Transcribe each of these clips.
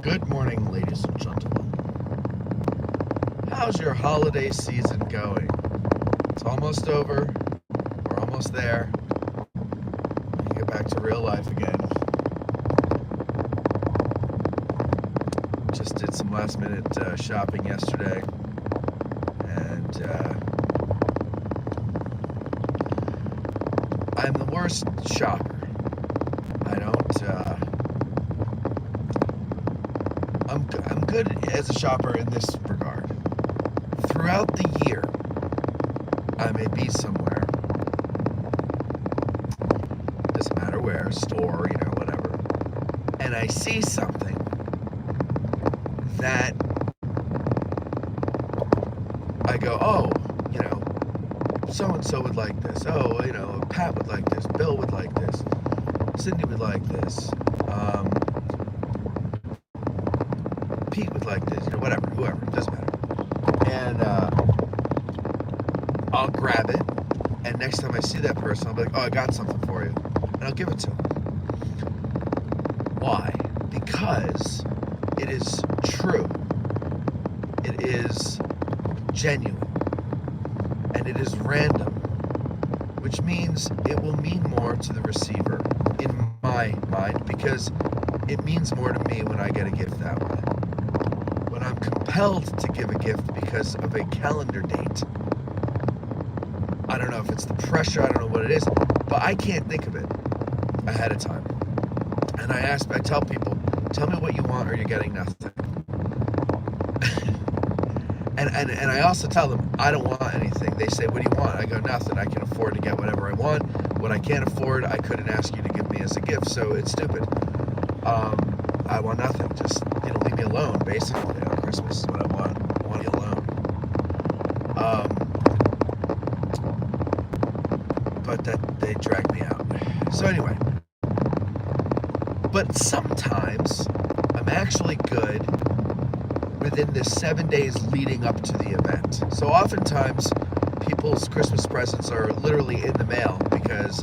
Good morning, ladies and gentlemen. How's your holiday season going? It's almost over. We're almost there. We get back to real life again. Just did some last minute shopping yesterday. And I'm the worst shopper. I don't. I'm good as a shopper in this regard. Throughout the year, I may be somewhere. Doesn't matter where, store, whatever. And I see something that I go, oh, so-and-so would like this. Oh, Pat would like this. Bill would like this. Cindy would like this. Pete would like this. Whatever, whoever, it doesn't matter. And I'll grab it, and next time I see that person, I'll be like, oh, I got something for you. And I'll give it to them. Why? Because it is true. It is genuine. And it is random. Which means it will mean more to the receiver, in my mind, because it means more to me when I get a gift that way. When I'm compelled to give a gift because of a calendar date, I don't know if it's the pressure, I don't know what it is, but I can't think of it ahead of time. And I tell people, tell me what you want or you're getting nothing. And I also tell them, I don't want anything. They say, what do you want? I go, nothing. I can afford to get whatever I want. What I can't afford, I couldn't ask you to give me as a gift, so it's stupid. I want nothing. Just, leave me alone, basically, on Christmas is what I want. I want you alone. But that they drag me out. So anyway. But sometimes I'm actually good within the 7 days leading up to the event. So oftentimes people's Christmas presents are literally in the mail because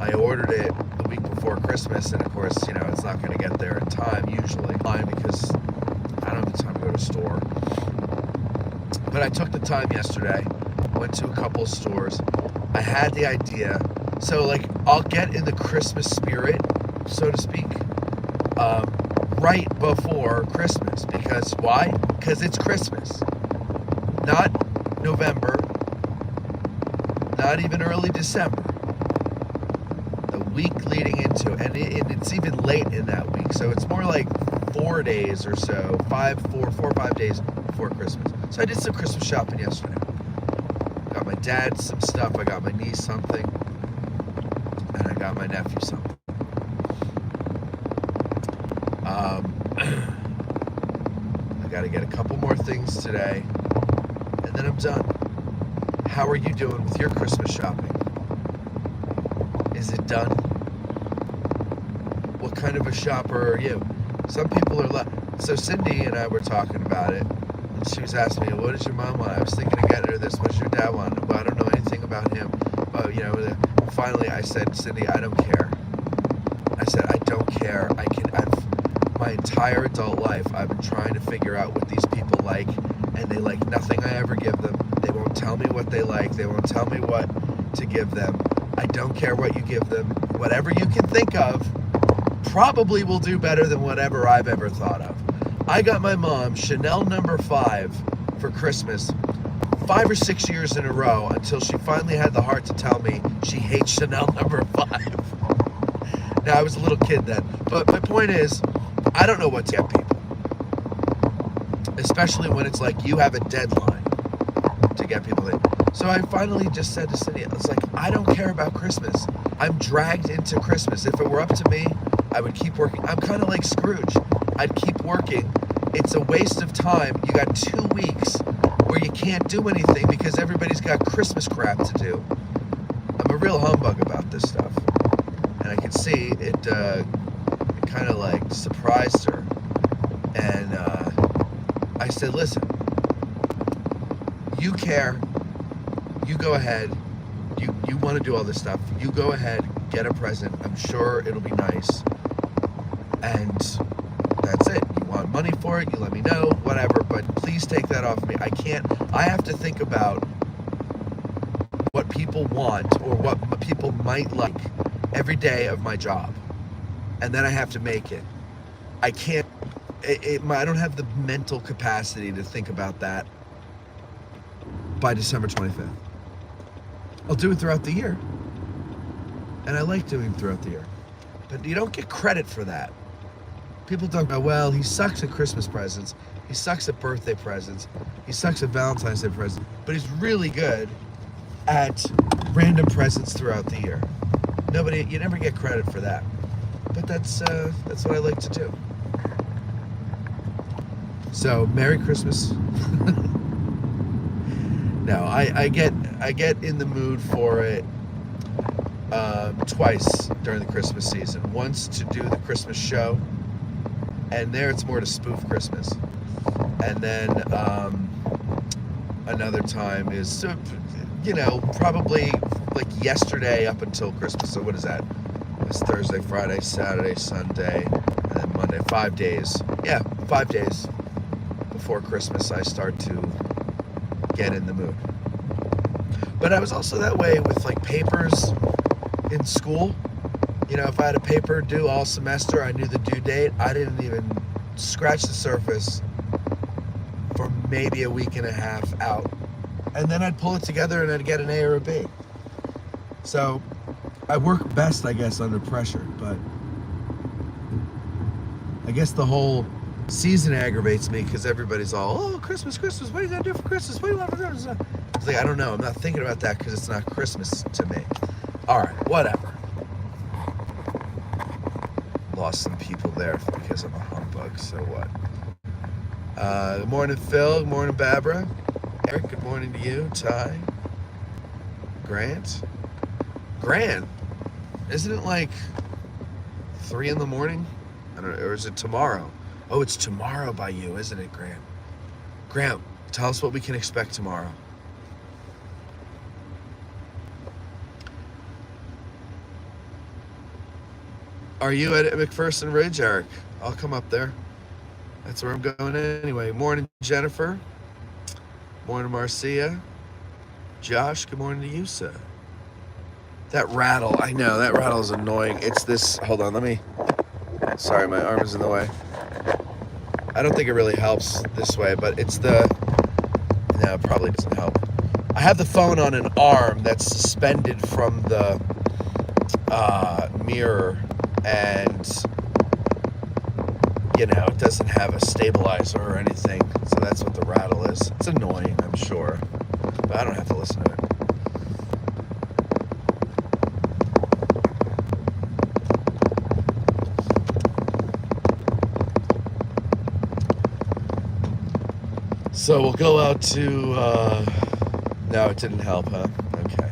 I ordered it the week before Christmas, and of course, it's not going to get there in time usually, because I don't have the time to go to a store. But I took the time yesterday, went to a couple stores. I had the idea, so I'll get in the Christmas spirit, so to speak, right before Christmas. Because why? Because it's Christmas. Not November, not even early December. The week leading into, and it's even late in that week. So it's more like 4 days or so, 4 or 5 days before Christmas. So I did some Christmas shopping yesterday. Got my dad some stuff, I got my niece something, and I got my nephew something. I gotta get a couple more things today, and then I'm done. How are you doing with your Christmas shopping? Is it done? What kind of a shopper are you? Some people are so Cindy and I were talking about it, and she was asking me, what does your mom want? I was thinking of getting her this. What does your dad want? Well, I don't know anything about him. But, finally I said, Cindy, I don't care. I said, I don't care. My entire adult life, I've been trying to figure out what these people like, and they like nothing I ever give them. They won't tell me what they like. They won't tell me what to give them. I don't care what you give them. Whatever you can think of probably will do better than whatever I've ever thought of. I got my mom Chanel No. 5 for Christmas 5 or 6 years in a row until she finally had the heart to tell me she hates Chanel No. 5. Now, I was a little kid then, but my point is, I don't know what to get people. Especially when it's like you have a deadline to get people in. So I finally just said to Cindy, I was like, I don't care about Christmas. I'm dragged into Christmas. If it were up to me, I would keep working. I'm kind of like Scrooge. I'd keep working. It's a waste of time. You got 2 weeks where you can't do anything because everybody's got Christmas crap to do. I'm a real humbug about this stuff. And I could see it kind of surprised her. And I said, listen, you care, you go ahead, you want to do all this stuff, you go ahead, get a present, I'm sure it'll be nice, and that's it. You want money for it, you let me know, whatever, but please take that off me. I have to think about what people want or what people might like every day of my job. And then I have to make it. I can't, I don't have the mental capacity to think about that by December 25th. I'll do it throughout the year. And I like doing it throughout the year. But you don't get credit for that. People talk about, well, he sucks at Christmas presents. He sucks at birthday presents. He sucks at Valentine's Day presents. But he's really good at random presents throughout the year. You never get credit for that. But that's what I like to do. So, Merry Christmas. No, I get in the mood for it twice during the Christmas season. Once to do the Christmas show, and there it's more to spoof Christmas. And then another time is, probably like yesterday up until Christmas. So what is that? It's Thursday, Friday, Saturday, Sunday, and then Monday. 5 days. Yeah, 5 days before Christmas I start to get in the mood. But I was also that way with like papers in school. If I had a paper due all semester, I knew the due date. I didn't even scratch the surface for maybe a week and a half out. And then I'd pull it together and I'd get an A or a B. So I work best, I guess, under pressure. But I guess the whole season aggravates me because everybody's all, oh, Christmas, what are you going to do for Christmas? What do you want for Christmas? It's like, I don't know. I'm not thinking about that because it's not Christmas to me. All right, whatever. Lost some people there because I'm a humbug, so what? Good morning, Phil. Good morning, Barbara. Eric, good morning to you. Ty. Grant, isn't it like 3 in the morning? I don't know, or is it tomorrow? Oh, it's tomorrow by you, isn't it, Grant? Grant, tell us what we can expect tomorrow. Are you at McPherson Ridge, Eric? I'll come up there. That's where I'm going anyway. Morning, Jennifer. Morning, Marcia. Josh, good morning to you, sir. That rattle, I know, that rattle is annoying. It's this, hold on, sorry, my arm is in the way. I don't think it really helps this way, but it's no, it probably doesn't help. I have the phone on an arm that's suspended from the mirror, and it doesn't have a stabilizer or anything, so that's what the rattle is. It's annoying, I'm sure, but I don't have to listen to it. So we'll go out to, no, it didn't help, huh? Okay.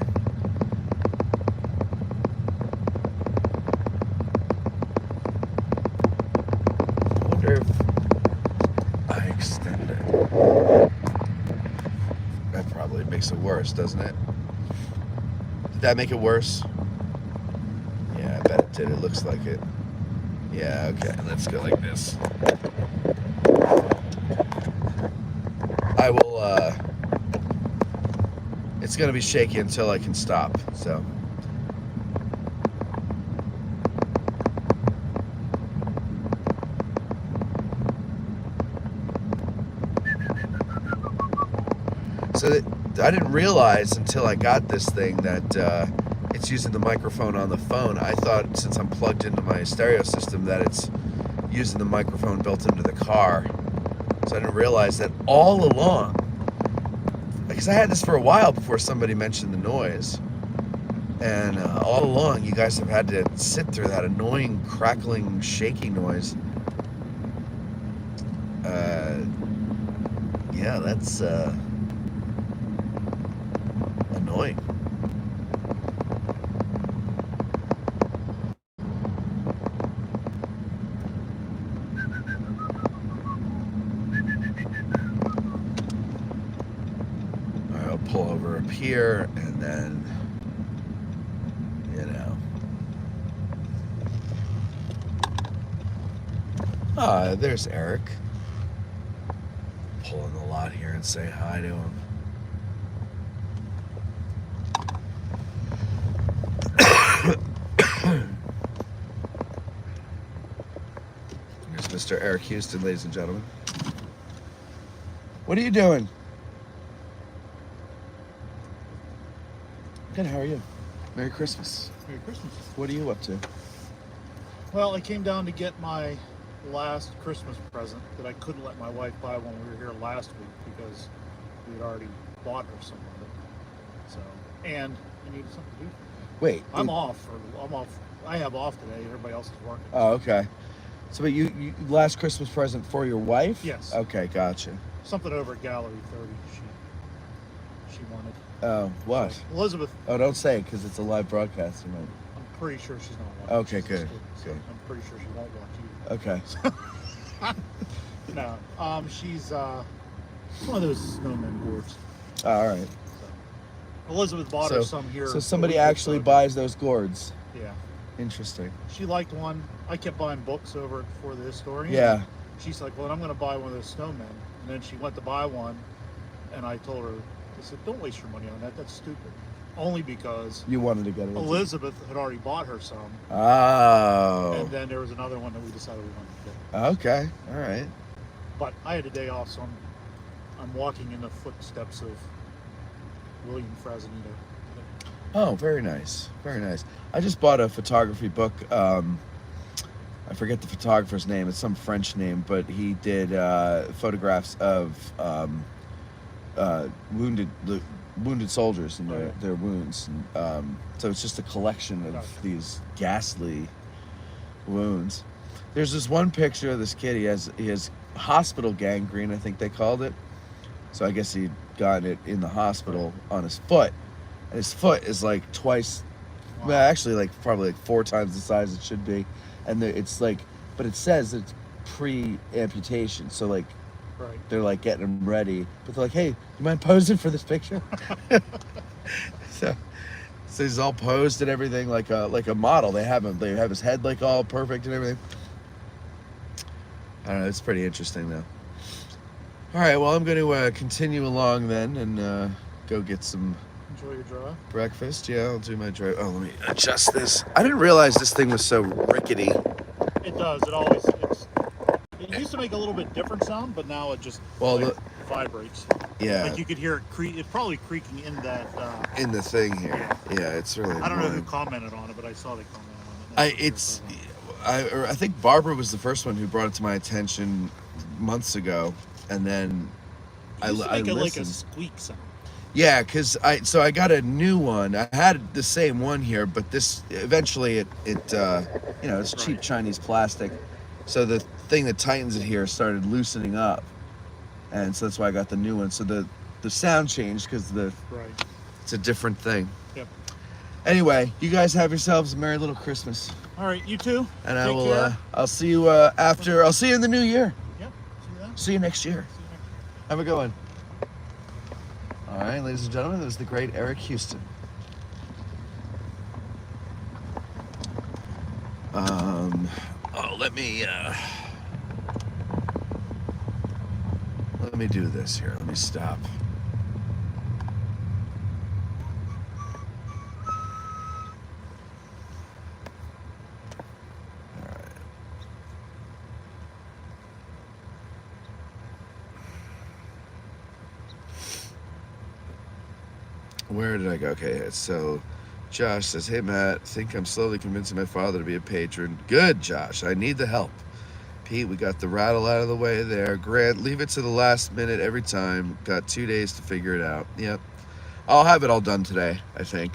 I wonder if I extend it. That probably makes it worse, doesn't it? Did that make it worse? Yeah, I bet it did. It looks like it. Yeah, okay, let's go like this. I will, it's gonna be shaky until I can stop, so. I didn't realize until I got this thing that it's using the microphone on the phone. I thought since I'm plugged into my stereo system that it's using the microphone built into the car. So I didn't realize that all along, because I had this for a while before somebody mentioned the noise, and all along you guys have had to sit through that annoying crackling shaking noise. Yeah, that's annoying. I'll pull over up here and then, there's Eric. pull in the lot here and say hi to him. Here's Mr. Eric Houston, ladies and gentlemen. What are you doing? Good, how are you? Merry Christmas. Merry Christmas. What are you up to? Well, I came down to get my last Christmas present that I couldn't let my wife buy when we were here last week because we had already bought her some of it. So, and I needed something to do. Wait. I'm off. I have off today. Everybody else is working. Oh, okay. So, but you last Christmas present for your wife? Yes. Okay, gotcha. Something over at Gallery 30. She wanted. Oh, what? So, Elizabeth. Oh, don't say it because it's a live broadcast. You might. I'm pretty sure she's not watching. Okay, good. So Good. I'm pretty sure she won't watch you. Okay. No. She's one of those snowman boards. Oh, all right. So, Elizabeth bought her some here. So somebody actually buys those gourds. Yeah. Interesting. She liked one. I kept buying books over for the historian. Yeah. She's like, well, I'm going to buy one of those snowmen. And then she went to buy one, and I told her, I said, don't waste your money on that. That's stupid. Only because You wanted to get it. Elizabeth had already bought her some. Oh. And then there was another one that we decided we wanted to get. Okay. All right. But I had a day off, so I'm walking in the footsteps of William Frazanito. Oh, very nice. Very nice. I just bought a photography book. I forget the photographer's name. It's some French name, but he did photographs of wounded soldiers and their wounds. And, so it's just a collection of these ghastly wounds. There's this one picture of this kid. He has hospital gangrene, I think they called it. So I guess he'd gotten it in the hospital on his foot. And his foot is like twice, well, actually like probably like 4 times the size it should be. And it's like, but it says it's pre-amputation. So like, Right. they're like getting him ready. But they're like, hey, you mind posing for this picture? so he's all posed and everything like a model. They have his head like all perfect and everything. I don't know, it's pretty interesting though. All right, well, I'm going to continue along then and go get some Enjoy your drive. breakfast. Yeah, I'll do my drive. Oh, let me adjust this. I didn't realize this thing was so rickety. It does. It used to make a little bit different sound, but now it just vibrates. Yeah. Like you could hear it it's probably creaking in that. In the thing here. Yeah, it's really I don't know who annoying. commented on it, but I saw they commented on it. I think Barbara was the first one who brought it to my attention months ago, and then I listened. Like a squeak sound. Yeah, because I got a new one. I had the same one here, but this eventually it's cheap Chinese plastic, so the thing that tightens it here started loosening up, and so that's why I got the new one. So the sound changed because it's a different thing. Yep. Anyway, you guys have yourselves a merry little Christmas. All right, you too. And Take care. I'll see you I'll see you in the new year. Yep. See you then. See you next year. See you next year. Have a good one. All right, ladies and gentlemen, that was the great Eric Houston. Let me do this here. Let me stop. All right. Where did I go? Okay, so Josh says, hey Matt, think I'm slowly convincing my father to be a patron. Good, Josh, I need the help. Pete, we got the rattle out of the way there. Grant, leave it to the last minute every time. Got 2 days to figure it out. Yep. I'll have it all done today, I think.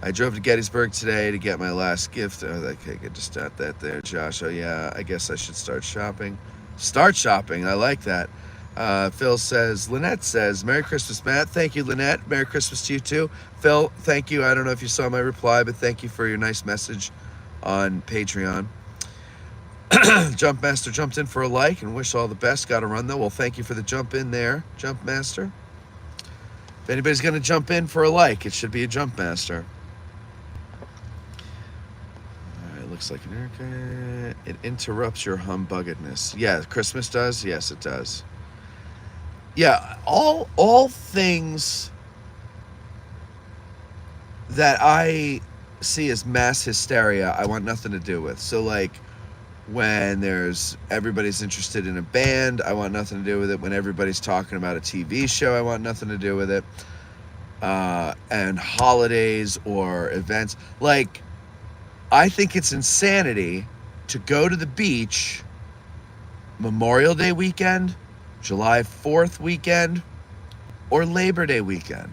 I drove to Gettysburg today to get my last gift. Oh, okay, I could just start that there, Josh. Oh yeah, I guess I should start shopping. Start shopping, I like that. Phil says, Lynette says, Merry Christmas, Matt. Thank you, Lynette. Merry Christmas to you too. Phil, thank you. I don't know if you saw my reply, but thank you for your nice message on Patreon. Jumpmaster jumped in for a like and wish all the best. Got to run though. Well, thank you for the jump in there, Jumpmaster. If anybody's going to jump in for a like, it should be a Jumpmaster. It looks like an Erica. It interrupts your humbuggedness. Yeah, Christmas does. Yes, it does. yeah, all things that I see as mass hysteria, I want nothing to do with. So like when there's everybody's interested in a band, I want nothing to do with it. When everybody's talking about a TV show, I want nothing to do with it. And holidays or events, like I think it's insanity to go to the beach Memorial Day weekend, July 4th weekend, or Labor Day weekend.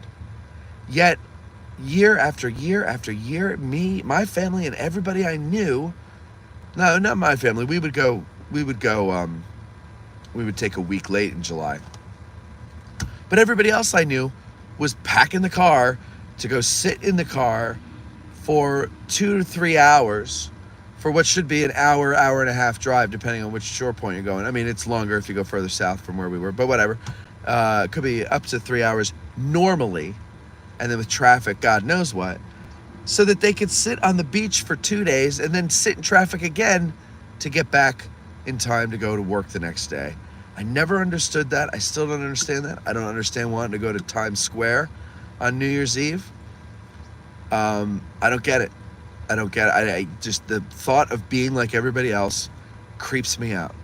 Yet year after year after year, my family and everybody I knew, no, not my family, we would take a week late in July. But everybody else I knew was packing the car to go sit in the car for 2 to 3 hours for what should be an hour and a half drive, depending on which shore point you're going. I mean, it's longer if you go further south from where we were, but whatever. It could be up to 3 hours normally, and then with traffic, God knows what, so that they could sit on the beach for 2 days and then sit in traffic again to get back in time to go to work the next day. I never understood that. I still don't understand that. I don't understand wanting to go to Times Square on New Year's Eve. I don't get it. I just, the thought of being like everybody else creeps me out.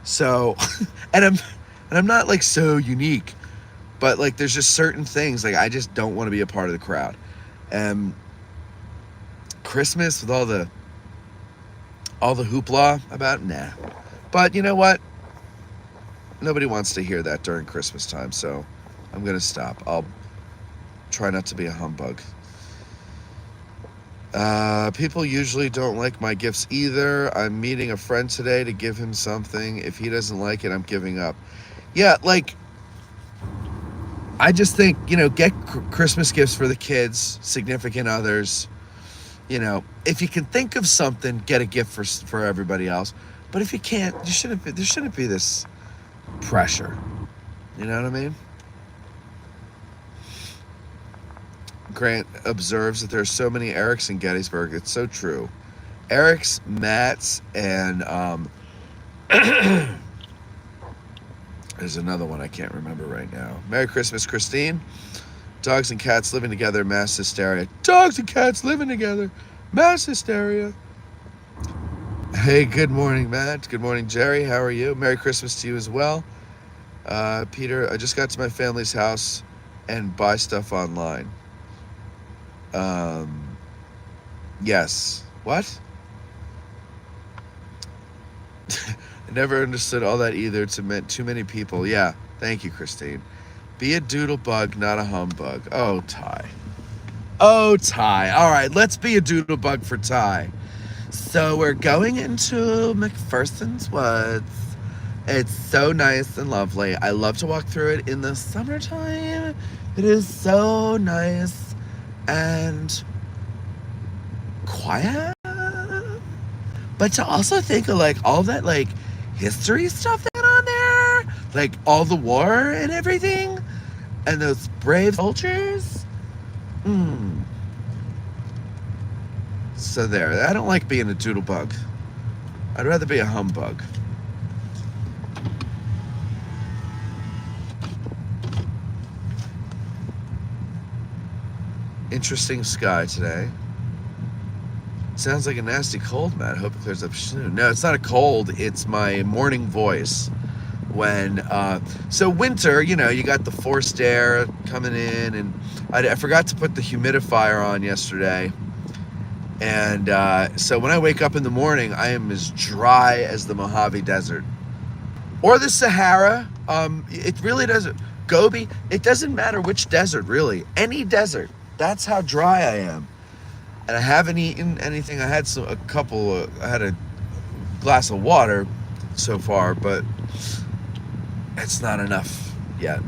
So, and I'm not like so unique, but like there's just certain things like I just don't want to be a part of the crowd. And Christmas with all the hoopla about, nah. But you know what? Nobody wants to hear that during Christmas time, so I'm gonna stop. I'll try not to be a humbug. People usually don't like my gifts either. I'm meeting a friend today to give him something. If he doesn't like it, I'm giving up. Yeah, like, I just think, get Christmas gifts for the kids, significant others. If you can think of something, get a gift for everybody else. But if you can't, there shouldn't be this pressure. You know what I mean? Grant observes that there are so many Erics in Gettysburg. It's so true. Erics, Matts, and there's another one I can't remember right now. Merry Christmas, Christine. Dogs and cats living together, mass hysteria. Dogs and cats living together, mass hysteria. Hey, good morning, Matt. Good morning, Jerry. How are you? Merry Christmas to you as well. Peter, I just got to my family's house and buy stuff online. Yes. What? I never understood all that either. It's meant too many people. Yeah. Thank you, Christine. Be a doodle bug, not a humbug. Oh, Ty. Oh, Ty. All right, let's be a doodle bug for Ty. So we're going into McPherson's Woods. It's so nice and lovely. I love to walk through it in the summertime. It is so nice and quiet. But to also think of like all that like history stuff that on there, like all the war and everything, and those brave soldiers. So there. I don't like being a doodle bug. I'd rather be a humbug. Interesting sky today. Sounds like a nasty cold, Matt. I hope it clears up soon. No, it's not a cold. It's my morning voice. When, so winter, you got the forced air coming in, and I forgot to put the humidifier on yesterday. And so when I wake up in the morning, I am as dry as the Mojave Desert. Or the Sahara. It really doesn't. Gobi, it doesn't matter which desert, really. Any desert. That's how dry I am. And I haven't eaten anything. I had I had a glass of water so far, but it's not enough yet.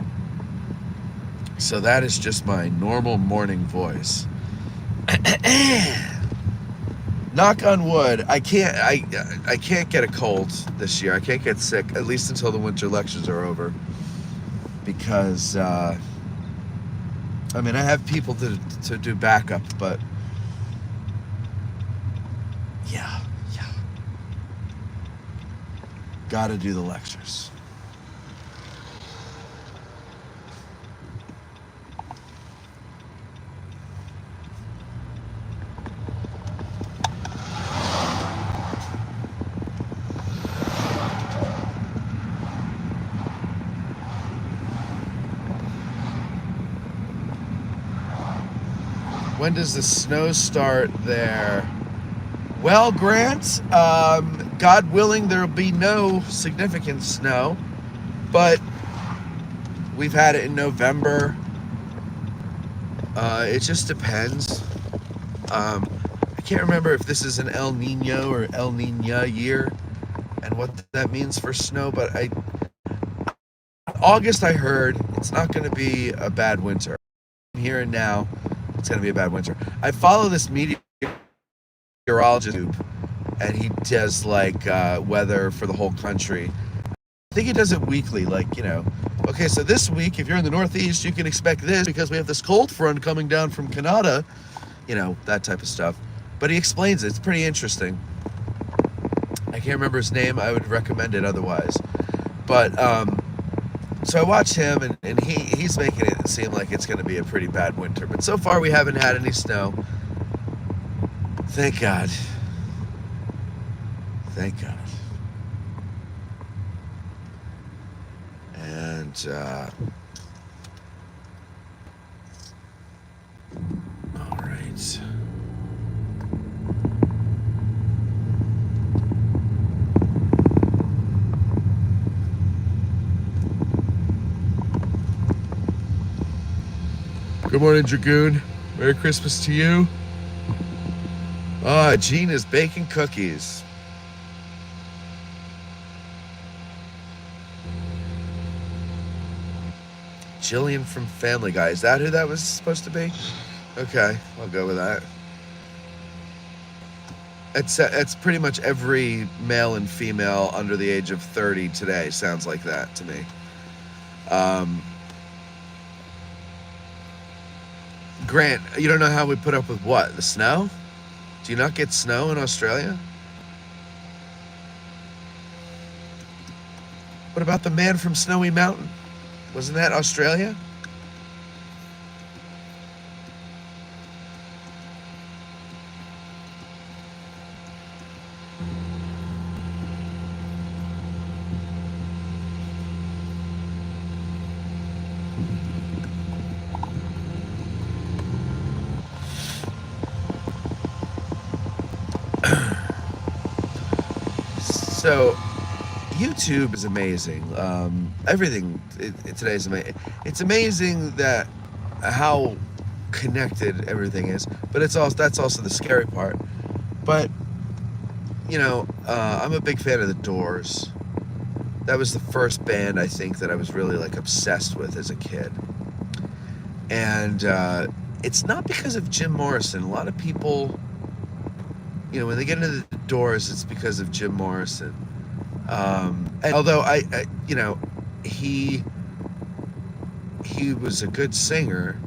So that is just my normal morning voice. Knock on wood. I can't get a cold this year. I can't get sick, at least until the winter lectures are over. Because I have people to do backup, but yeah. Gotta do the lectures. When does the snow start there? Well, Grant, God willing, there'll be no significant snow, but we've had it in November. It just depends. I can't remember if this is an El Nino or El Nina year and what that means for snow, but August I heard it's not going to be a bad winter. Here and now, it's going to be a bad winter. I follow this meteorologist, and he does like weather for the whole country. I think he does it weekly, like, you know, okay, so this week, if you're in the Northeast, you can expect this because we have this cold front coming down from Canada, you know, that type of stuff. But he explains it. It's pretty interesting. I can't remember his name. I would recommend it otherwise. But, so I watch him, and he's making it seem like it's going to be a pretty bad winter. But so far, we haven't had any snow. Thank God. Thank God. And, all right. Good morning, Dragoon. Merry Christmas to you. Gene is baking cookies. Jillian from Family Guy. Is that who that was supposed to be? Okay, I'll go with that. It's pretty much every male and female under the age of 30 today sounds like that to me. Grant, you don't know how we put up with what? The snow? Do you not get snow in Australia? What about the man from Snowy Mountain? Wasn't that Australia? So, YouTube is amazing. Everything today is amazing. It's amazing that how connected everything is, but that's also the scary part. But you know, I'm a big fan of the Doors. That was the first band I think that I was really like obsessed with as a kid. And it's not because of Jim Morrison. A lot of people, you know, when they get into the Doors, it's because of Jim Morrison. And although I you know, he was a good singer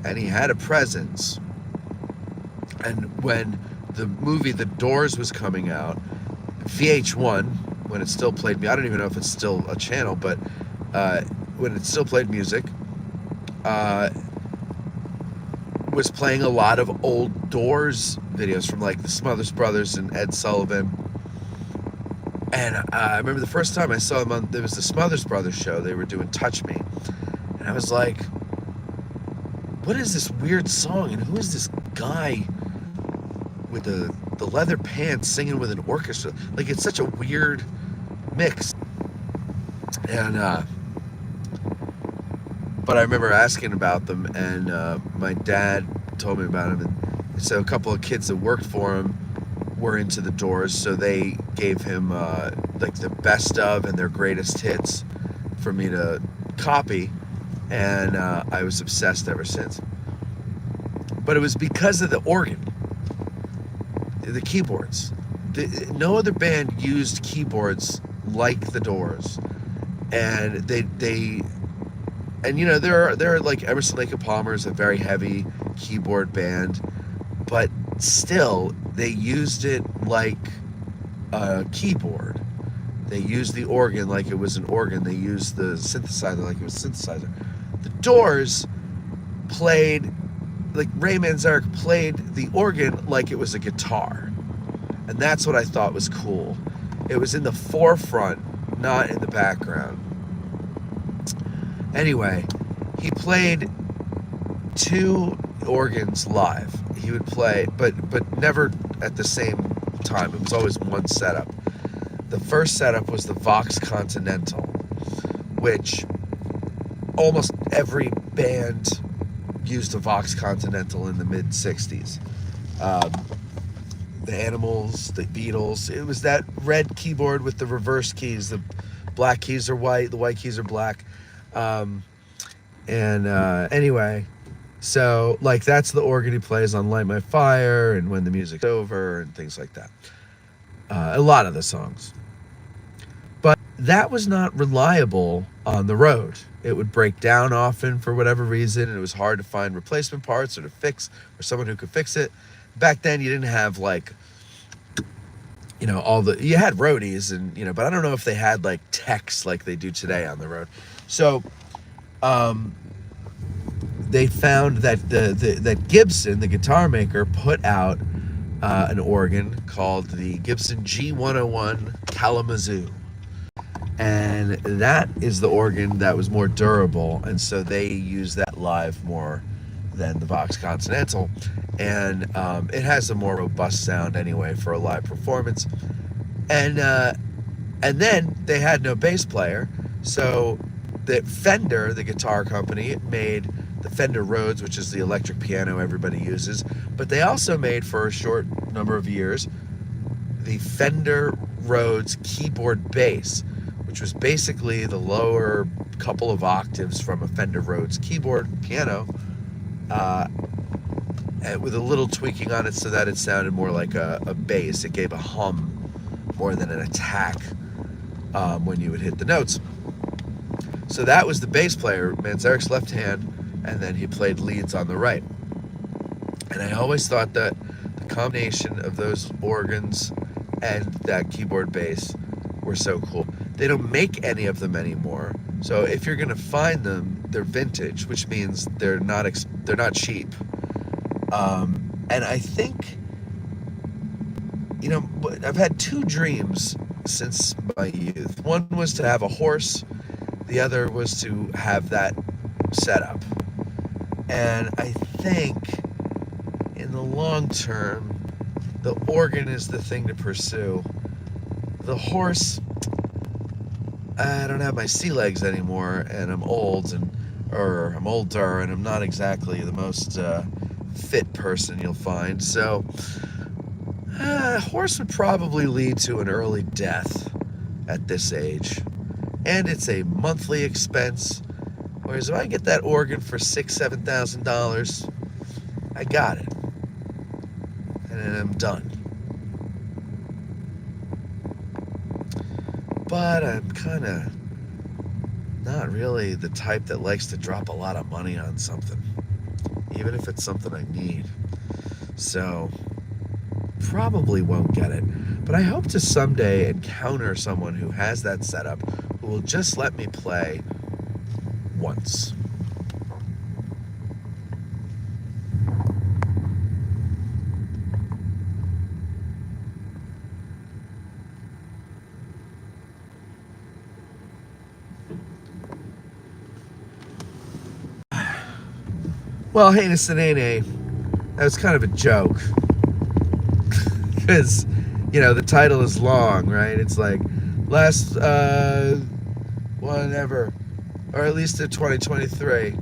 and he had a presence. And when the movie The Doors was coming out, VH1, when it still played, I don't even know if it's still a channel, but when it still played music, was playing a lot of old Doors videos from like the Smothers Brothers and Ed Sullivan. And I remember the first time I saw them on, there was the Smothers Brothers show. They were doing Touch Me. And I was like, what is this weird song? And who is this guy with the leather pants singing with an orchestra? Like, it's such a weird mix. And, but I remember asking about them, and my dad told me about them. And so a couple of kids that worked for him were into the Doors, so they gave him like the best of and their greatest hits for me to copy, and I was obsessed ever since. But it was because of the organ, the keyboards. No other band used keyboards like the Doors, and they and you know, there are like Emerson, Lake and Palmer is a very heavy keyboard band, but still they used it like a keyboard. They used the organ like it was an organ. They used the synthesizer like it was a synthesizer. The Doors played, like Ray Manzarek played the organ like it was a guitar. And that's what I thought was cool. It was in the forefront, not in the background. Anyway, he played organs live. He would play, but never at the same time. It was always one setup. The first setup was the Vox Continental, which almost every band used a Vox Continental in the mid 60s. The Animals, the Beatles. It was that red keyboard with the reverse keys. The black keys are white, the white keys are black. Anyway, so like that's the organ he plays on Light My Fire and When the Music's Over and things like that. A lot of the songs. But that was not reliable on the road. It would break down often for whatever reason, and it was hard to find replacement parts or to fix, or someone who could fix it. Back then you didn't have like, you had roadies and, but I don't know if they had like techs like they do today on the road. So they found that that Gibson, the guitar maker, put out an organ called the Gibson G101 Kalamazoo. And that is the organ that was more durable, and so they use that live more than the Vox Continental, and it has a more robust sound anyway for a live performance. And then they had no bass player, so the Fender, the guitar company, made the Fender Rhodes, which is the electric piano everybody uses, but they also made for a short number of years the Fender Rhodes keyboard bass, which was basically the lower couple of octaves from a Fender Rhodes keyboard piano, with a little tweaking on it so that it sounded more like a bass. It gave a hum more than an attack when you would hit the notes. So that was the bass player, Manzarek's left hand, and then he played leads on the right. And I always thought that the combination of those organs and that keyboard bass were so cool. They don't make any of them anymore, so if you're gonna find them, they're vintage, which means they're not cheap. And I think, I've had two dreams since my youth. One was to have a horse, the other was to have that setup. And I think in the long term, the organ is the thing to pursue. The horse, I don't have my sea legs anymore, and I'm old, or I'm older, and I'm not exactly the most fit person you'll find. So, horse would probably lead to an early death at this age, and it's a monthly expense. Whereas if I get that organ for $6,000-$7,000, I got it, and then I'm done. But I'm kind of not really the type that likes to drop a lot of money on something, even if it's something I need. So, probably won't get it. But I hope to someday encounter someone who has that setup, who will just let me play once. Well, hey, Nene, that was kind of a joke. Because, the title is long, right? It's like, last, whatever, or at least in 2023,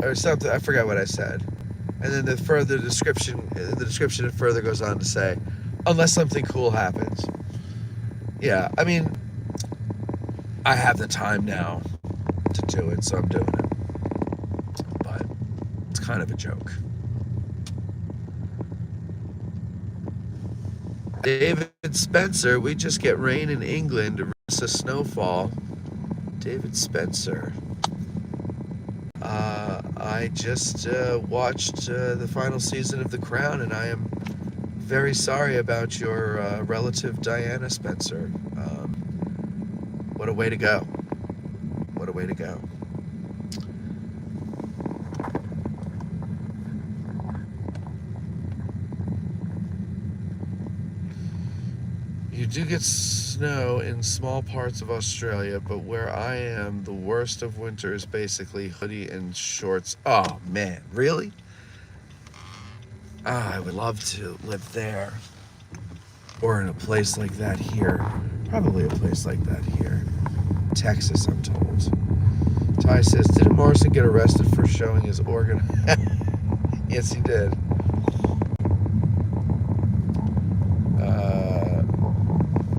or something, I forgot what I said. And then the description it further goes on to say, unless something cool happens. Yeah, I mean, I have the time now to do it, so I'm doing it. But it's kind of a joke. David Spencer, we just get rain in England versus snowfall. David Spencer. I just watched the final season of The Crown, and I am very sorry about your relative Diana Spencer. What a way to go. What a way to go. You do get snow in small parts of Australia, but where I am, the worst of winter is basically hoodie and shorts. Oh, man, really? I would love to live there. Or in a place like that here. Probably a place like that here. Texas, I'm told. Ty says, didn't Morrison get arrested for showing his organ? Yes, he did.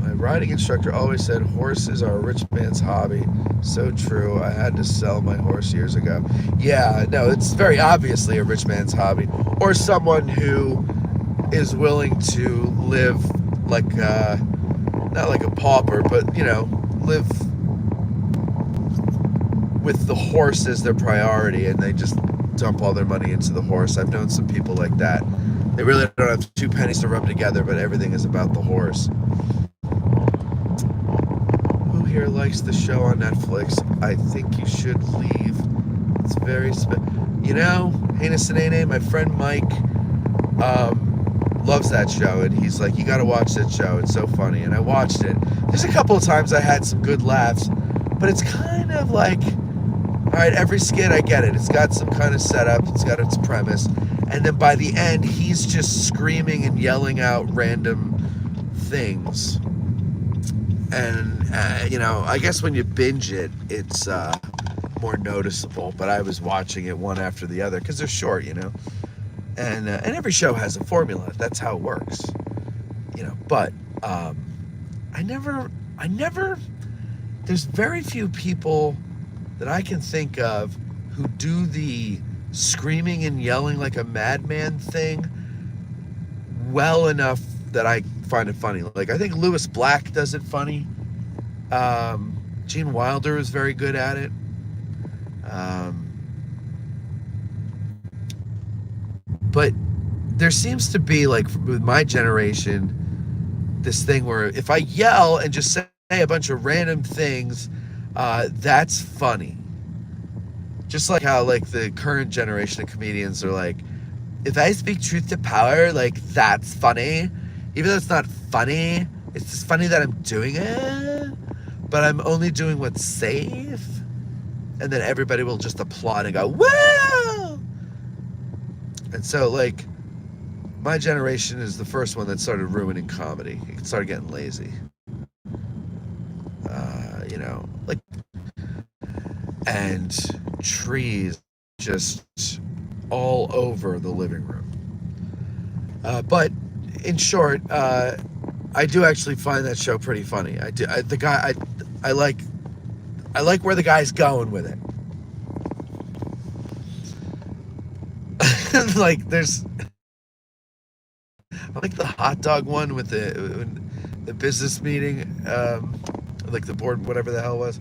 My riding instructor always said horses are a rich man's hobby. So true. I had to sell my horse years ago. Yeah, no, it's very obviously a rich man's hobby. Or someone who is willing to live like, not like a pauper, but, you know, live with the horse as their priority, and they just dump all their money into the horse. I've known some people like that. They really don't have 2 pennies to rub together, but everything is about the horse. Who here likes the show on Netflix? I think you should leave. It's very you know, Heinous and Nene, my friend Mike loves that show, and he's like, you gotta watch that show, it's so funny. And I watched it. There's a couple of times I had some good laughs, but it's kind of like, all right, every skit, I get it. It's got some kind of setup. It's got its premise. And then by the end, he's just screaming and yelling out random things. And, you know, I guess when you binge it, it's more noticeable. But I was watching it one after the other because they're short, you know. And every show has a formula. That's how it works, you know. But I never, there's very few people that I can think of who do the screaming and yelling like a madman thing well enough that I find it funny. Like, I think Lewis Black does it funny. Gene Wilder is very good at it. But there seems to be, like, with my generation, this thing where if I yell and just say a bunch of random things, that's funny. Just like how, like, the current generation of comedians are like, if I speak truth to power, like, that's funny. Even though it's not funny, it's just funny that I'm doing it, but I'm only doing what's safe. And then everybody will just applaud and go, woo! And so, like, my generation is the first one that started ruining comedy. It started getting lazy. You know, like, and trees just all over the living room. But in short, I do actually find that show pretty funny. I like where the guy's going with it. Like, there's, I like the hot dog one with the business meeting, like the board, whatever the hell it was.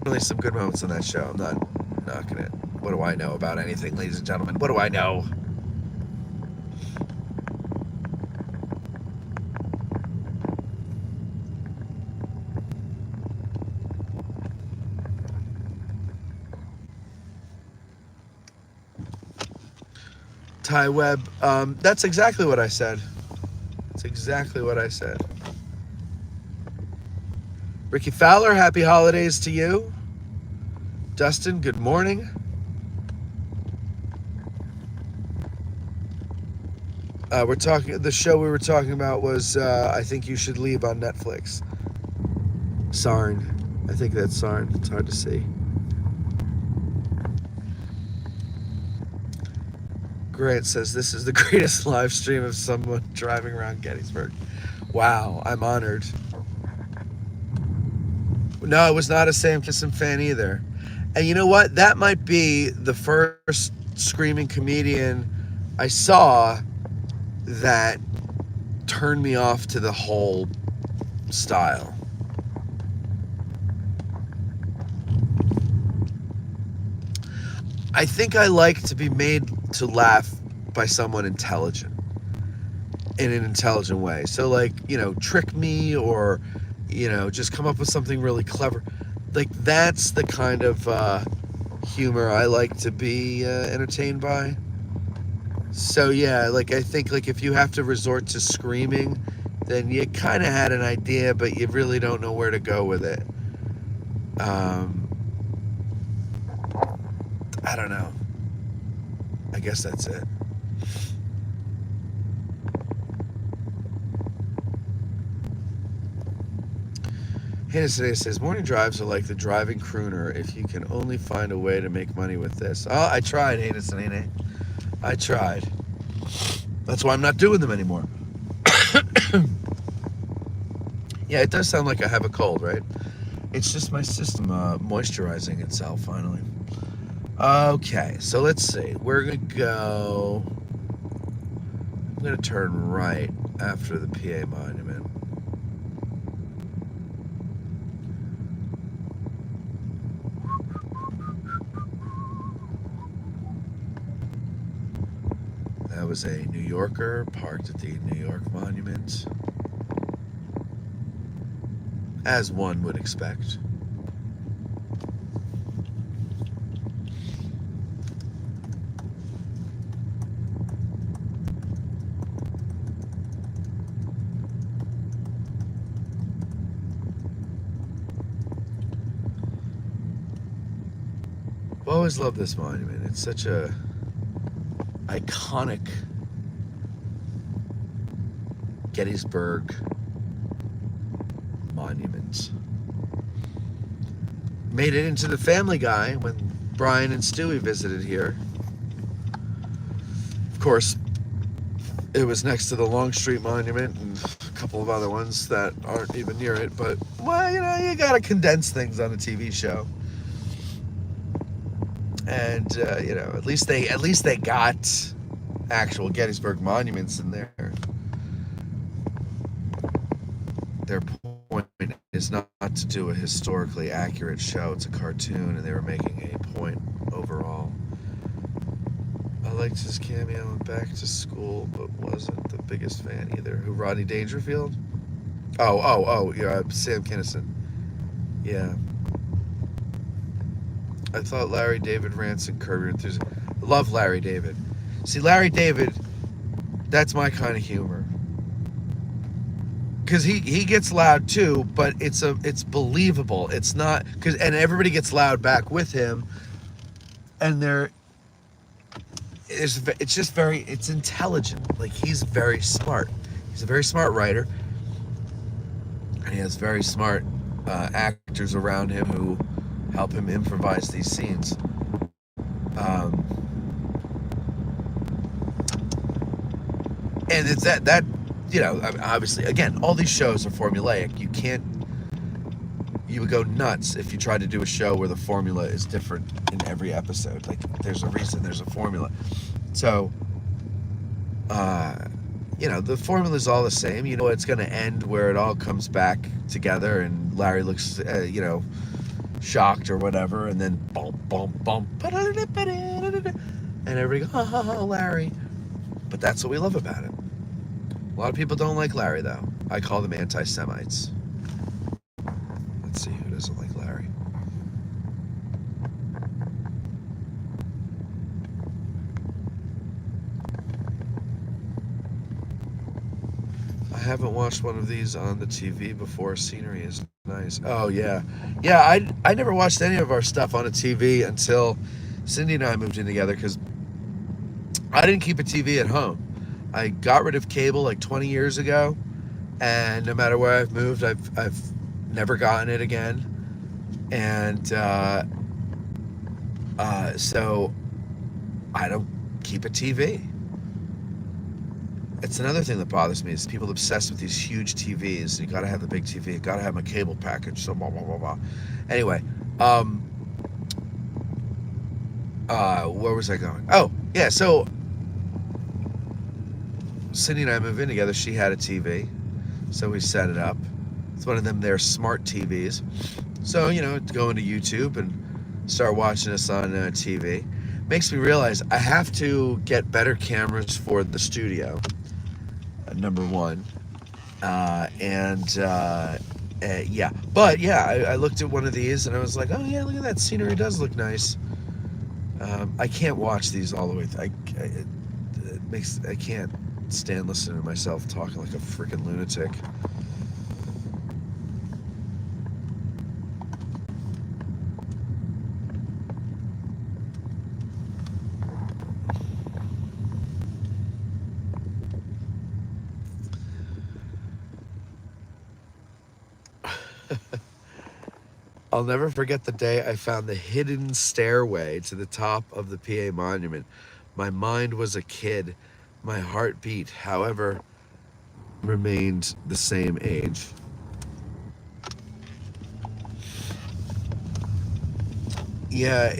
Really some good moments in that show. I'm not knocking it. What do I know about anything, ladies and gentlemen? What do I know? Ty Webb, that's exactly what I said. That's exactly what I said. Ricky Fowler, happy holidays to you. Dustin, good morning. The show we were talking about was I Think You Should Leave on Netflix. Sarn. I think that's Sarn. It's hard to see. Grant says this is the greatest live stream of someone driving around Gettysburg. Wow, I'm honored. No, it was not a Sam Kinison fan either. And you know what? That might be the first screaming comedian I saw that turned me off to the whole style. I think I like to be made to laugh by someone intelligent in an intelligent way. So, like, you know, trick me or, you know, just come up with something really clever. Like, that's the kind of humor I like to be entertained by. So, yeah, like, I think, like, if you have to resort to screaming, then you kind of had an idea, but you really don't know where to go with it. I don't know. I guess that's it. Hennessy says, morning drives are like the driving crooner if you can only find a way to make money with this. Oh, I tried, Hennessy. I tried. That's why I'm not doing them anymore. Yeah, it does sound like I have a cold, right? It's just my system moisturizing itself, finally. Okay, so let's see. We're going to go... I'm going to turn right after the PA Monument. That was a New Yorker parked at the New York Monument, as one would expect. I've always loved this monument. It's such a iconic Gettysburg monument. Made it into the Family Guy when Brian and Stewie visited here. Of course, it was next to the Longstreet Monument and a couple of other ones that aren't even near it, but, well, you gotta condense things on a TV show. And at least they got actual Gettysburg monuments in there. Their point is not to do a historically accurate show. It's a cartoon, and they were making a point overall. I liked his cameo in Back to School, but wasn't the biggest fan either. Who, Rodney Dangerfield? Oh, yeah, Sam Kinison. Yeah. I thought Larry David Ranson, Curb Your Enthusiasm. Love Larry David. See, Larry David, that's my kind of humor. Because he gets loud too, but it's believable. It's not, and everybody gets loud back with him, and it's intelligent. Like, he's very smart. He's a very smart writer, and he has very smart actors around him who help him improvise these scenes. And it's that obviously, again, all these shows are formulaic. You would go nuts if you tried to do a show where the formula is different in every episode. Like, there's a reason there's a formula. So, the formula is all the same. You know, it's going to end where it all comes back together and Larry looks, shocked or whatever, and then bump, bump, bump, and everybody goes, ha, ha, ha, Larry. But that's what we love about it. A lot of people don't like Larry, though. I call them anti-Semites. Let's see, who doesn't like Larry? I haven't watched one of these on the TV before. Scenery is nice. Oh, yeah. Yeah, I never watched any of our stuff on a TV until Cindy and I moved in together, because I didn't keep a TV at home. I got rid of cable like 20 years ago, and no matter where I've moved, I've never gotten it again. And so I don't keep a TV. It's another thing that bothers me is people obsessed with these huge TVs. You gotta have the big TV. You gotta have my cable package. So blah blah blah blah. Anyway, where was I going? Oh yeah, so Cindy and I moved in together. She had a TV, so we set it up. It's one of them, their smart TVs. So, go into YouTube and start watching us on TV. Makes me realize I have to get better cameras for the studio, number one. Yeah. But, yeah, I looked at one of these and I was like, oh, yeah, look at that. Scenery does look nice. I can't watch these all the way. I can't stand listening to myself talking like a freaking lunatic. I'll never forget the day I found the hidden stairway to the top of the PA monument. My mind was a kid. My heartbeat, however, remained the same age. Yeah,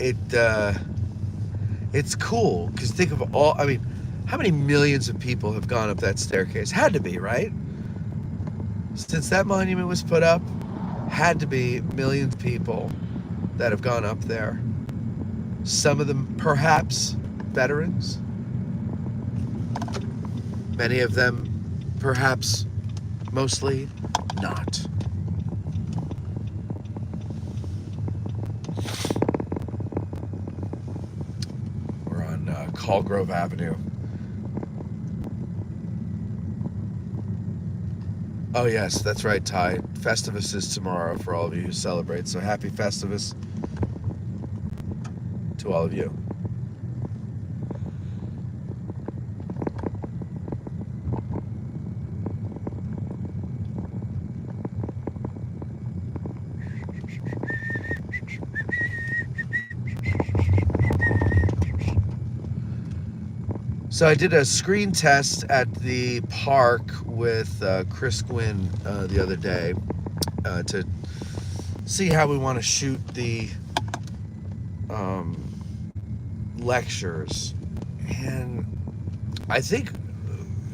it's cool because think of all. I mean, how many millions of people have gone up that staircase? Had to be, right? Since that monument was put up, had to be millions of people that have gone up there. Some of them perhaps veterans. Many of them perhaps mostly not. We're on Callgrove Avenue. Oh yes, that's right, Ty. Festivus is tomorrow for all of you who celebrate. So happy Festivus to all of you. So I did a screen test at the park with Chris Gwynn the other day to see how we want to shoot the lectures. And I think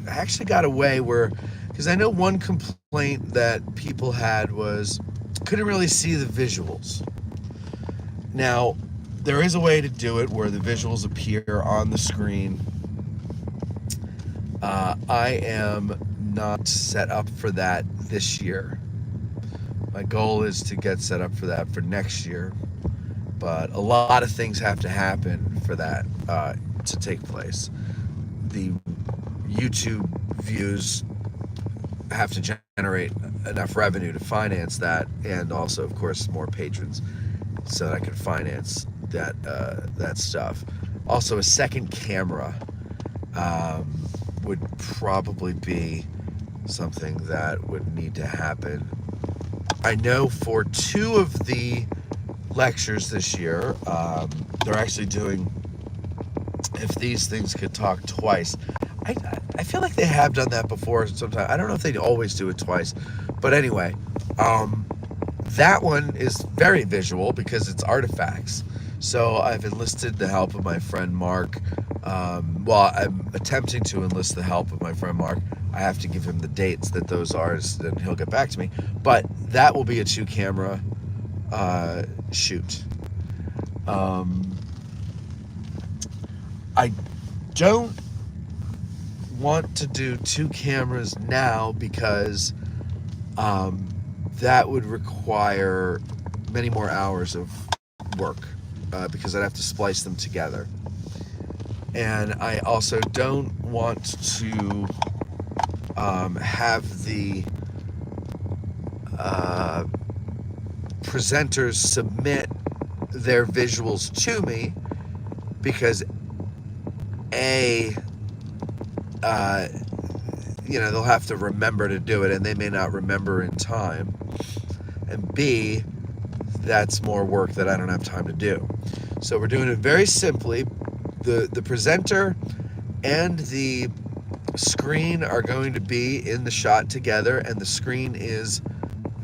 I actually got away where, because I know one complaint that people had was couldn't really see the visuals. Now, there is a way to do it where the visuals appear on the screen. I am not set up for that this year. My goal is to get set up for that for next year, but a lot of things have to happen for that to take place. The YouTube views have to generate enough revenue to finance that, and also, of course, more patrons so that I can finance that stuff. Also, a second camera would probably be something that would need to happen. I know for 2 of the lectures this year, they're actually doing If These Things Could Talk twice. I feel like they have done that before sometimes. I don't know if they always do it twice. But anyway, that one is very visual because it's artifacts. So I've enlisted the help of my friend Mark. Well, I'm attempting to enlist the help of my friend Mark. I have to give him the dates that those are, and he'll get back to me. But that will be a 2-camera shoot. I don't want to do 2 cameras now because that would require many more hours of work because I'd have to splice them together. And I also don't want to have the presenters submit their visuals to me because they'll have to remember to do it and they may not remember in time, and B, that's more work that I don't have time to do. So we're doing it very simply. The presenter and the screen are going to be in the shot together, and the screen is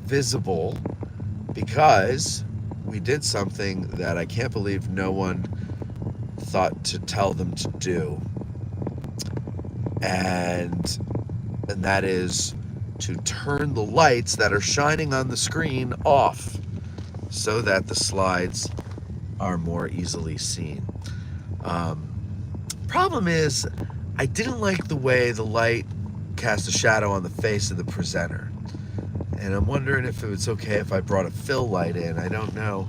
visible because we did something that I can't believe no one thought to tell them to do, and that is to turn the lights that are shining on the screen off so that the slides are more easily seen. Problem is, I didn't like the way the light cast a shadow on the face of the presenter, and I'm wondering if it's okay if I brought a fill light in. I don't know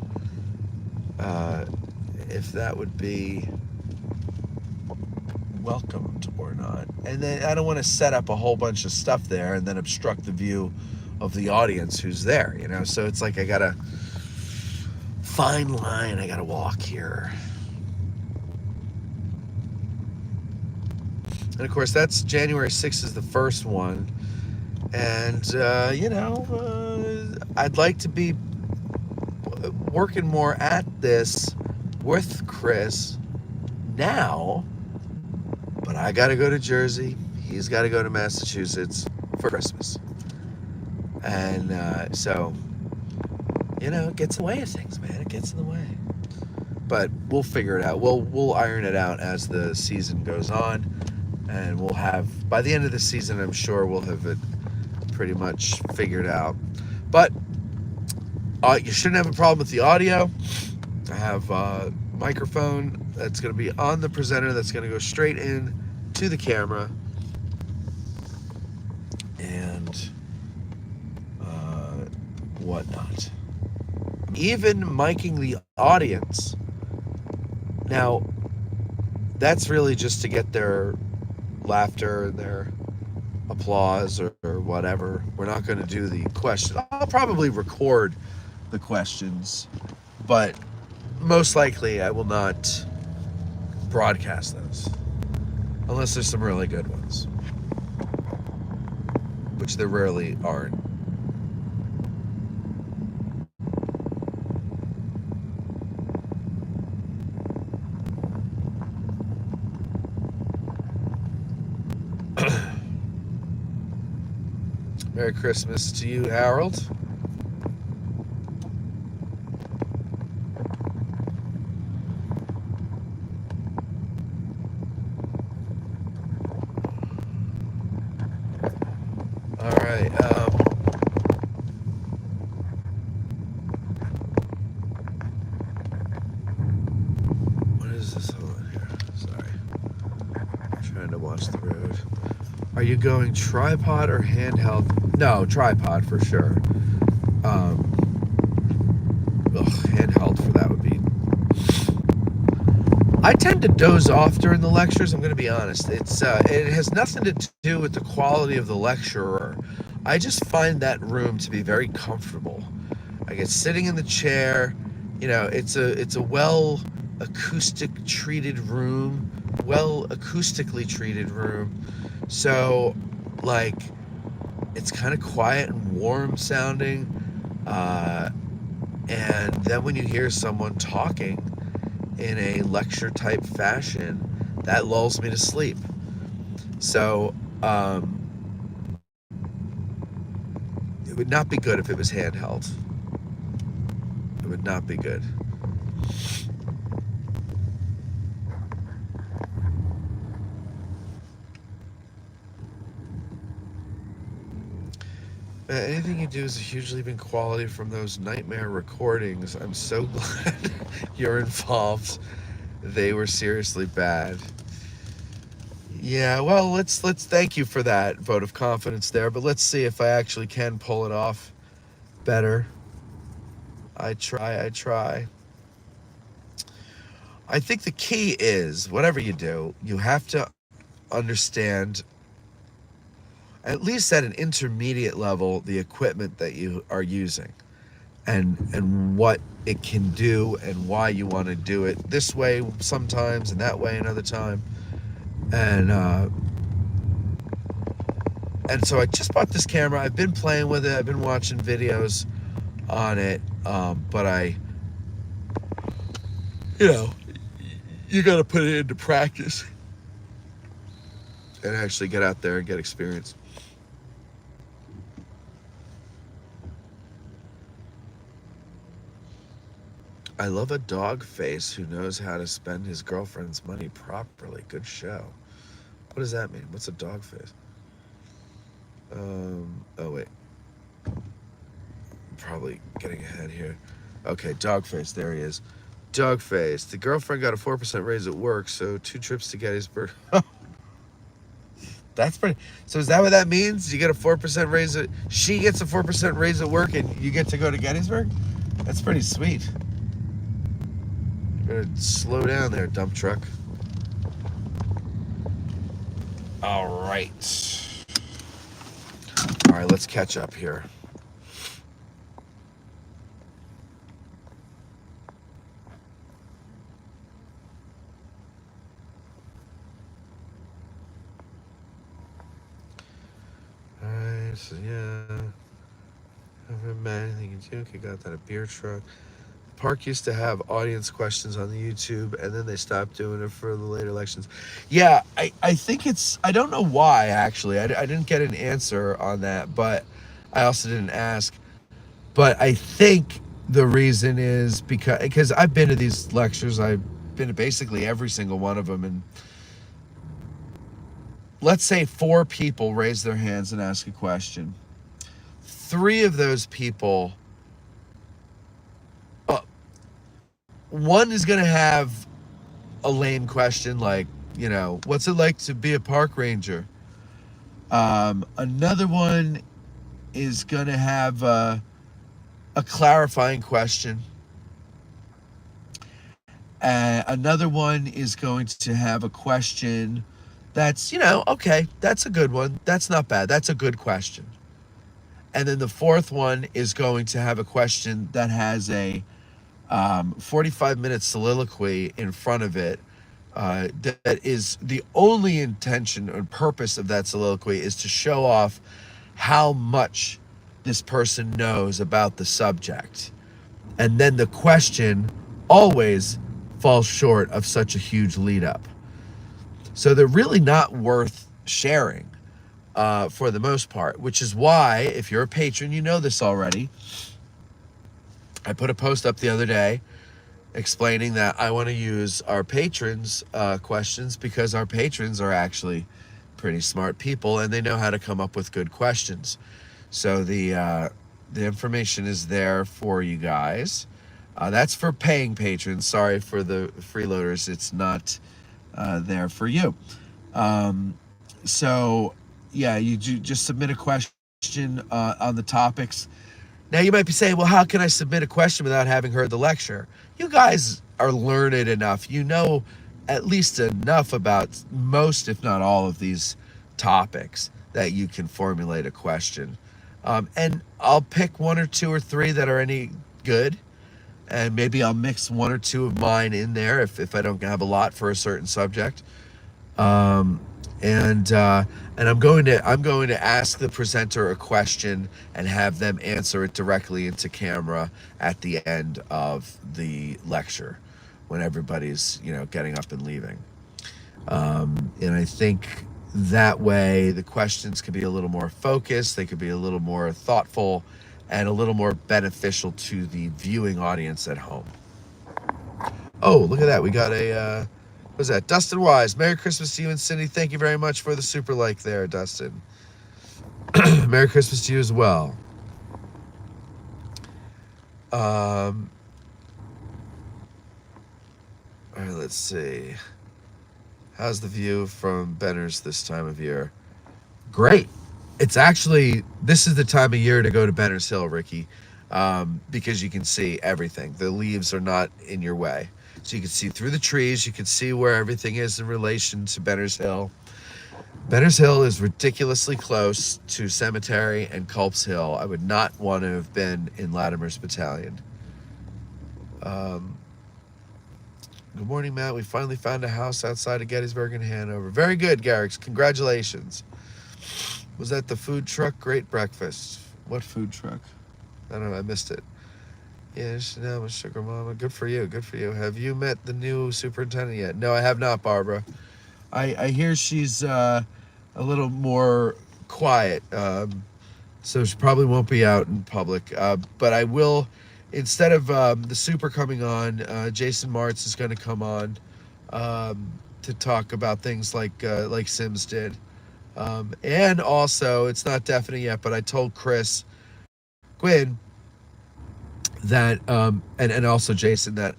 if that would be welcomed or not. And then I don't want to set up a whole bunch of stuff there and then obstruct the view of the audience who's there, so it's like I got a fine line I gotta walk here. And of course, that's January 6th is the first one. And, I'd like to be working more at this with Chris now, but I got to go to Jersey. He's got to go to Massachusetts for Christmas. And so, it gets in the way of things, man. It gets in the way. But we'll figure it out. We'll iron it out as the season goes on. And we'll have, by the end of the season, I'm sure we'll have it pretty much figured out. But you shouldn't have a problem with the audio. I have a microphone that's going to be on the presenter that's going to go straight in to the camera. And whatnot. Even miking the audience. Now, that's really just to get their laughter and their applause or whatever. We're not going to do the question. I'll probably record the questions, but most likely I will not broadcast those unless there's some really good ones, which there rarely aren't. Merry Christmas to you, Harold. All right. What is this on here? Sorry. I'm trying to watch the road. Are you going tripod or handheld? No, tripod for sure. Handheld for that would be. I tend to doze off during the lectures. I'm going to be honest. It has nothing to do with the quality of the lecturer. I just find that room to be very comfortable. I get sitting in the chair. It's a well acoustically treated room. So, like, it's kind of quiet and warm sounding. And then when you hear someone talking in a lecture type fashion, that lulls me to sleep. So, it would not be good if it was handheld. It would not be good. Anything you do is a huge leap in quality from those nightmare recordings. I'm so glad you're involved. They were seriously bad. Yeah, well, let's thank you for that vote of confidence there, but let's see if I actually can pull it off better. I try. I think the key is, whatever you do, you have to understand, at least at an intermediate level, the equipment that you are using and what it can do and why you want to do it this way sometimes and that way another time. And so I just bought this camera. I've been playing with it. I've been watching videos on it. But you got to put it into practice and actually get out there and get experience. I love a dog face who knows how to spend his girlfriend's money properly. Good show. What does that mean? What's a dog face? Oh, wait. Probably getting ahead here. Okay, dog face. There he is. Dog face. The girlfriend got a 4% raise at work, so 2 trips to Gettysburg. That's pretty. So is that what that means? You get a 4% raise she gets a 4% raise at work and you get to go to Gettysburg? That's pretty sweet. Better slow down there, dump truck. All right, let's catch up here. All right, so yeah. Haven't met anything in Duke. You got that a beer truck. Park used to have audience questions on the YouTube, and then they stopped doing it for the later elections. Yeah, I think it's, I don't know why, actually. I didn't get an answer on that, but I also didn't ask. But I think the reason is because I've been to these lectures. I've been to basically every single one of them, and let's say 4 people raise their hands and ask a question. 3 of those people, one is going to have a lame question like, you know, what's it like to be a park ranger? Another one is going to have a clarifying question. Another one is going to have a question that's, you know, okay, that's a good one. That's not bad. That's a good question. And then the 4th one is going to have a question that has a 45-minute soliloquy in front of it. That is the only intention or purpose of that soliloquy is to show off how much this person knows about the subject. And then the question always falls short of such a huge lead up. So they're really not worth sharing for the most part, which is why, if you're a patron, you know this already. I put a post up the other day explaining that I want to use our patrons' questions because our patrons are actually pretty smart people and they know how to come up with good questions. So the information is there for you guys. That's for paying patrons. Sorry for the freeloaders. It's not there for you. So yeah, you just submit a question on the topics. Now you might be saying, well, how can I submit a question without having heard the lecture? You guys are learned enough. You know at least enough about most, if not all, of these topics that you can formulate a question. And I'll pick 1 or 2 or 3 that are any good. And maybe I'll mix 1 or 2 of mine in there if I don't have a lot for a certain subject. And I'm going to ask the presenter a question and have them answer it directly into camera at the end of the lecture when everybody's, you know, getting up and leaving. And I think that way the questions can be a little more focused, they could be a little more thoughtful, and a little more beneficial to the viewing audience at home. Oh, look at that. We got a what's that? Dustin Wise. Merry Christmas to you and Cindy. Thank you very much for the super like there, Dustin. Merry Christmas to you as well. All right, let's see. How's the view from Benner's this time of year? Great. It's actually, this is the time of year to go to Benner's Hill, Ricky, because you can see everything. The leaves are not in your way. So you can see through the trees. You can see where everything is in relation to Benner's Hill. Benner's Hill is ridiculously close to Cemetery and Culp's Hill. I would not want to have been in Latimer's battalion. Good morning, Matt. We finally found a house outside of Gettysburg in Hanover. Very good, Garrix. Congratulations. Was that the food truck? Great breakfast. What food truck? I don't know. I missed it. Yeah, Chanel, Sugar Mama. Good for you. Good for you. Have you met the new superintendent yet? No, I have not, Barbara. I hear she's a little more quiet, so she probably won't be out in public. But I will, instead of the super coming on, Jason Martz is going to come on to talk about things like Sims did. And also, it's not definite yet, but I told Chris Quinn that, and also Jason, that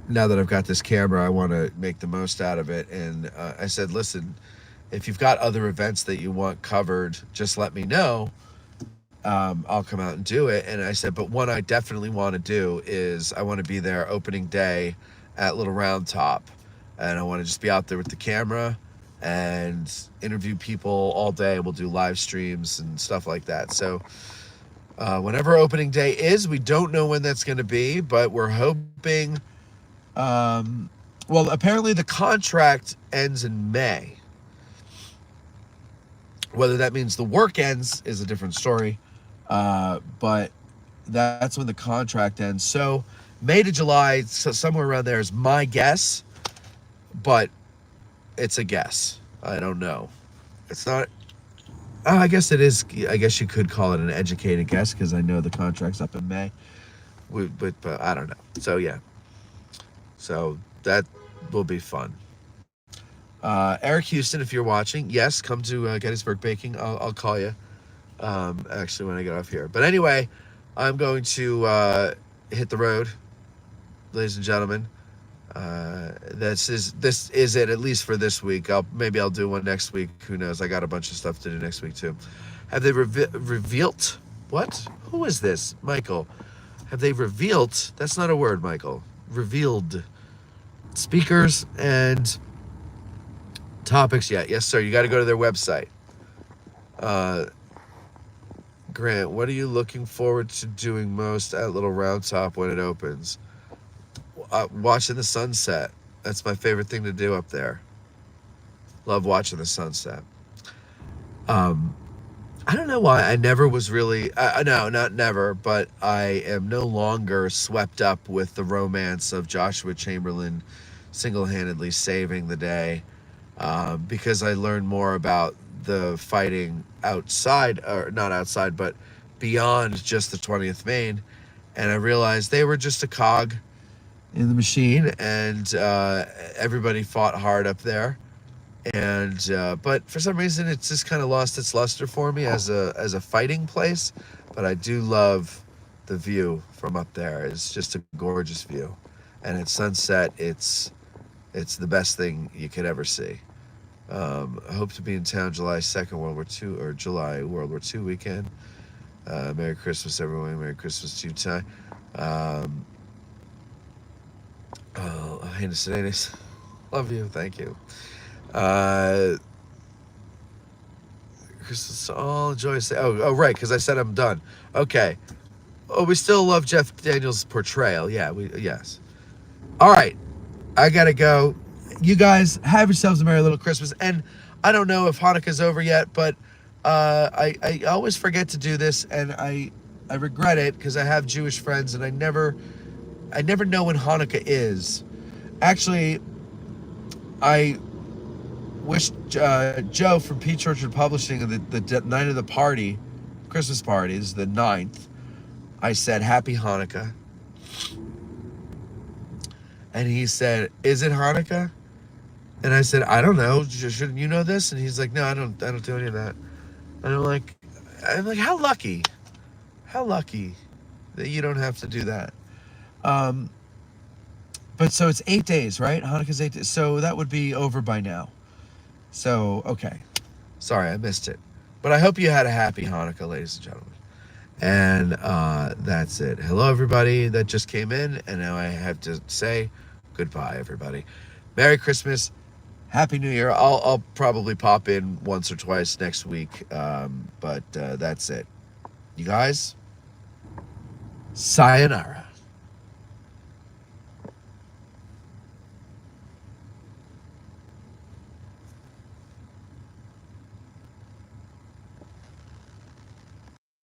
now that I've got this camera, I want to make the most out of it. And I said, listen, if you've got other events that you want covered, just let me know. I'll come out and do it. And I said, but one I definitely want to do is I want to be there opening day at Little Round Top. And I want to just be out there with the camera and interview people all day. We'll do live streams and stuff like that. So whenever opening day is, we don't know when that's going to be, but we're hoping, well, apparently the contract ends in May. Whether that means the work ends is a different story. But that's when the contract ends. So May to July, so somewhere around there is my guess, but it's a guess. I don't know. It's not. I guess it is. I guess you could call it an educated guess because I know the contract's up in May. But I don't know. So yeah. So that will be fun. Eric Houston, if you're watching, yes, come to Gettysburg Baking. I'll call you. Actually, when I get off here. But anyway, I'm going to hit the road, ladies and gentlemen. This is it, at least for this week. Maybe I'll do one next week. Who knows? I got a bunch of stuff to do next week too. Have they revealed what? Who is this, Michael? Have they revealed? That's not a word, Michael. Revealed speakers and topics yet? Yes, sir. You got to go to their website. Grant, what are you looking forward to doing most at Little Round Top when it opens? Watching the sunset. That's my favorite thing to do up there. Love watching the sunset. I don't know why I never was really, no, not never, but I am no longer swept up with the romance of Joshua Chamberlain single-handedly saving the day, because I learned more about the fighting outside, or not outside, but beyond just the 20th Maine, and I realized they were just a cog in the machine, and everybody fought hard up there. And but for some reason it's just kind of lost its luster for me as a fighting place. But I do love the view from up there. It's just a gorgeous view, and at sunset it's the best thing you could ever see. I hope to be in town July 2nd, World War II, or July World War II weekend. Merry Christmas, everyone. Merry Christmas to you, Ty. Hannah Sedanis, love you. Thank you. Christmas, all joy. Oh, right, because I said I'm done. Okay. Oh, we still love Jeff Daniels' portrayal. Yeah, yes. All right, I gotta go. You guys have yourselves a merry little Christmas. And I don't know if Hanukkah's over yet, but I always forget to do this, and I regret it because I have Jewish friends, and I never know when Hanukkah is. Actually, I wish Joe from Peach Orchard Publishing, the night of the party, Christmas party, is the 9th. I said, Happy Hanukkah. And he said, is it Hanukkah? And I said, I don't know. Shouldn't you know this? And he's like, no, I don't do any of that. And I'm like, how lucky that you don't have to do that. But so it's 8 days, right? Hanukkah's 8 days. So that would be over by now. So, okay. Sorry, I missed it. But I hope you had a happy Hanukkah, ladies and gentlemen. And that's it. Hello, everybody that just came in. And now I have to say goodbye, everybody. Merry Christmas. Happy New Year. I'll probably pop in once or twice next week. But that's it. You guys, sayonara.